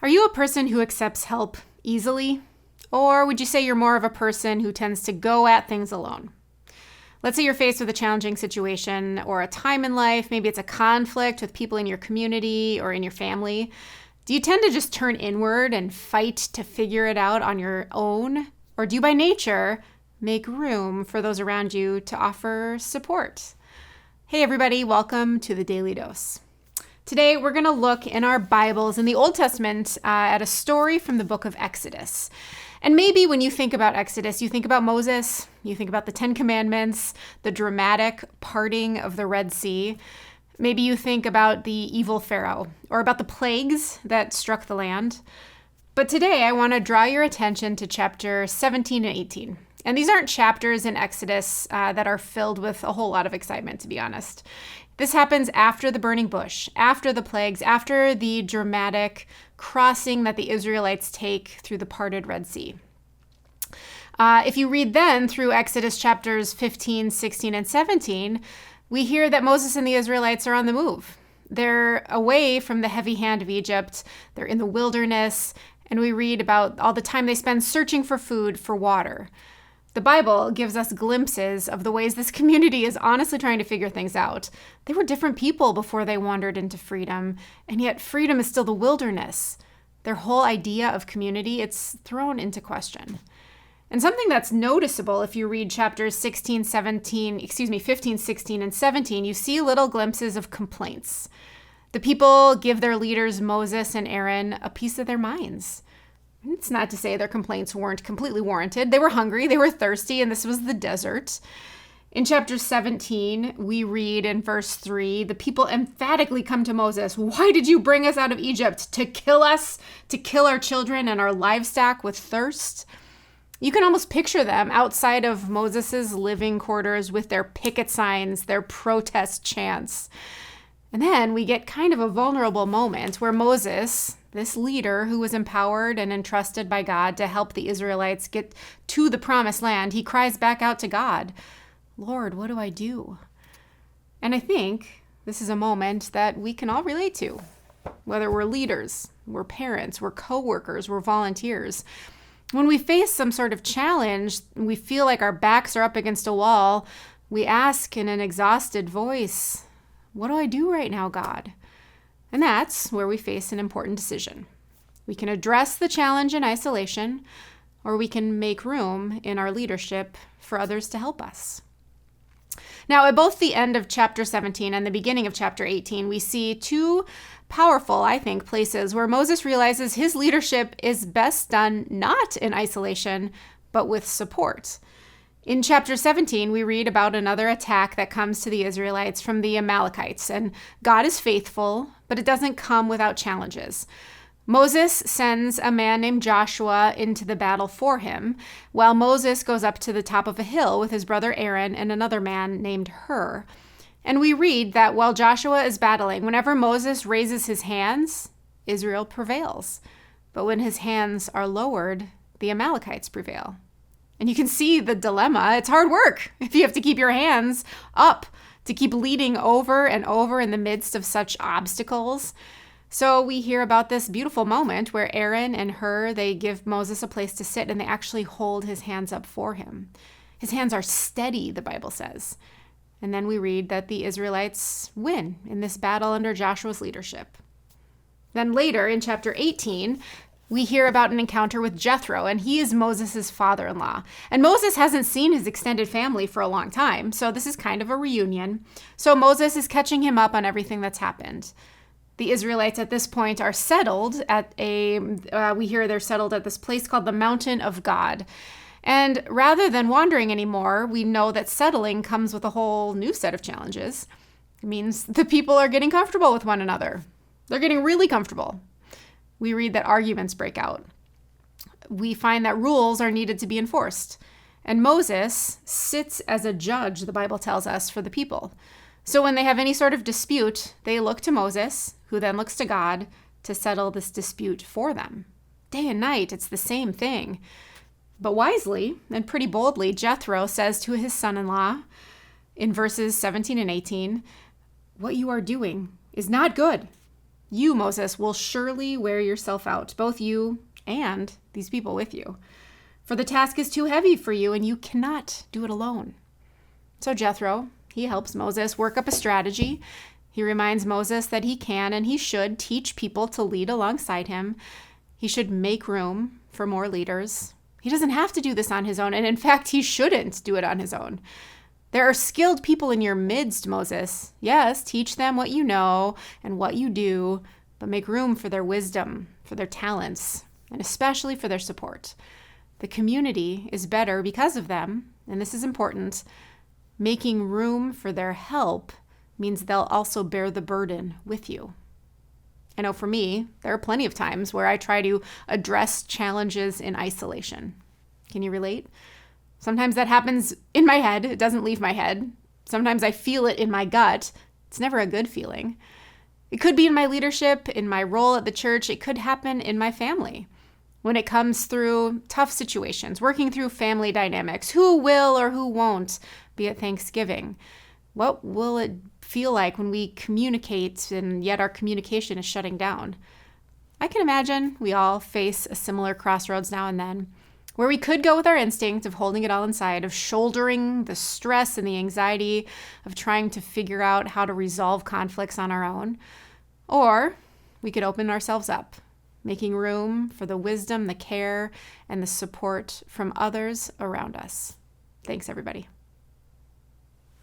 Are you a person who accepts help easily? Or would you say you're more of a person who tends to go at things alone? Let's say you're faced with a challenging situation or a time in life. Maybe it's a conflict with people in your community or in your family. Do you tend to just turn inward and fight to figure it out on your own? Or do you by nature make room for those around you to offer support? Hey everybody, welcome to the Daily Dose. Today we're going to look in our Bibles in the Old Testament at a story from the book of Exodus. And maybe when you think about Exodus, you think about Moses, you think about the Ten Commandments, the dramatic parting of the Red Sea. Maybe you think about the evil Pharaoh or about the plagues that struck the land. But today I want to draw your attention to chapter 17 and 18. And these aren't chapters in Exodus that are filled with a whole lot of excitement, to be honest. This happens after the burning bush, after the plagues, after the dramatic crossing that the Israelites take through the parted Red Sea. If you read then through Exodus chapters 15, 16, and 17, we hear that Moses and the Israelites are on the move. They're away from the heavy hand of Egypt. They're in the wilderness, and we read about all the time they spend searching for food, for water. The Bible gives us glimpses of the ways this community is honestly trying to figure things out. They were different people before they wandered into freedom, and yet freedom is still the wilderness. Their whole idea of community, it's thrown into question. And something that's noticeable if you read chapters 15, 16, and 17, you see little glimpses of complaints. The people give their leaders, Moses and Aaron, a piece of their minds. It's not to say their complaints weren't completely warranted. They were hungry, they were thirsty, and this was the desert. In chapter 17, we read in verse 3, the people emphatically come to Moses, "Why did you bring us out of Egypt? To kill us? To kill our children and our livestock with thirst?" You can almost picture them outside of Moses' living quarters with their picket signs, their protest chants. And then we get kind of a vulnerable moment where Moses, this leader who was empowered and entrusted by God to help the Israelites get to the promised land, he cries back out to God, "Lord, what do I do?" And I think this is a moment that we can all relate to, whether we're leaders, we're parents, we're coworkers, we're volunteers. When we face some sort of challenge, we feel like our backs are up against a wall, we ask in an exhausted voice, "What do I do right now, God?" And that's where we face an important decision. We can address the challenge in isolation, or we can make room in our leadership for others to help us. Now, at both the end of chapter 17 and the beginning of chapter 18, we see two powerful, I think, places where Moses realizes his leadership is best done not in isolation, but with support. In chapter 17, we read about another attack that comes to the Israelites from the Amalekites, and God is faithful, but it doesn't come without challenges. Moses sends a man named Joshua into the battle for him, while Moses goes up to the top of a hill with his brother Aaron and another man named Hur. And we read that while Joshua is battling, whenever Moses raises his hands, Israel prevails. But when his hands are lowered, the Amalekites prevail. And you can see the dilemma. It's hard work if you have to keep your hands up, to keep leading over and over in the midst of such obstacles. So we hear about this beautiful moment where Aaron and Hur, they give Moses a place to sit and they actually hold his hands up for him. His hands are steady, the Bible says. And then we read that the Israelites win in this battle under Joshua's leadership. Then later in chapter 18, we hear about an encounter with Jethro, and he is Moses' father-in-law. And Moses hasn't seen his extended family for a long time, so this is kind of a reunion. So Moses is catching him up on everything that's happened. The Israelites at this point are settled at we hear they're settled at this place called the Mountain of God. And rather than wandering anymore, we know that settling comes with a whole new set of challenges. It means the people are getting comfortable with one another. They're getting really comfortable. We read that arguments break out. We find that rules are needed to be enforced. And Moses sits as a judge, the Bible tells us, for the people. So when they have any sort of dispute, they look to Moses, who then looks to God to settle this dispute for them. Day and night, it's the same thing. But wisely and pretty boldly, Jethro says to his son-in-law in verses 17 and 18, "What you are doing is not good. You, Moses, will surely wear yourself out, both you and these people with you. For the task is too heavy for you, and you cannot do it alone. So Jethro, he helps Moses work up a strategy. He reminds Moses that he can and he should teach people to lead alongside him. He should make room for more leaders. He doesn't have to do this on his own, and in fact, he shouldn't do it on his own. There are skilled people in your midst, Moses. Yes, teach them what you know and what you do, but make room for their wisdom, for their talents, and especially for their support. The community is better because of them, and this is important. Making room for their help means they'll also bear the burden with you. I know for me, there are plenty of times where I try to address challenges in isolation. Can you relate? Sometimes that happens in my head. It doesn't leave my head. Sometimes I feel it in my gut. It's never a good feeling. It could be in my leadership, in my role at the church. It could happen in my family. When it comes through tough situations, working through family dynamics, who will or who won't be at Thanksgiving? What will it feel like when we communicate and yet our communication is shutting down? I can imagine we all face a similar crossroads now and then, where we could go with our instinct of holding it all inside, of shouldering the stress and the anxiety of trying to figure out how to resolve conflicts on our own. Or we could open ourselves up, making room for the wisdom, the care, and the support from others around us. Thanks, everybody.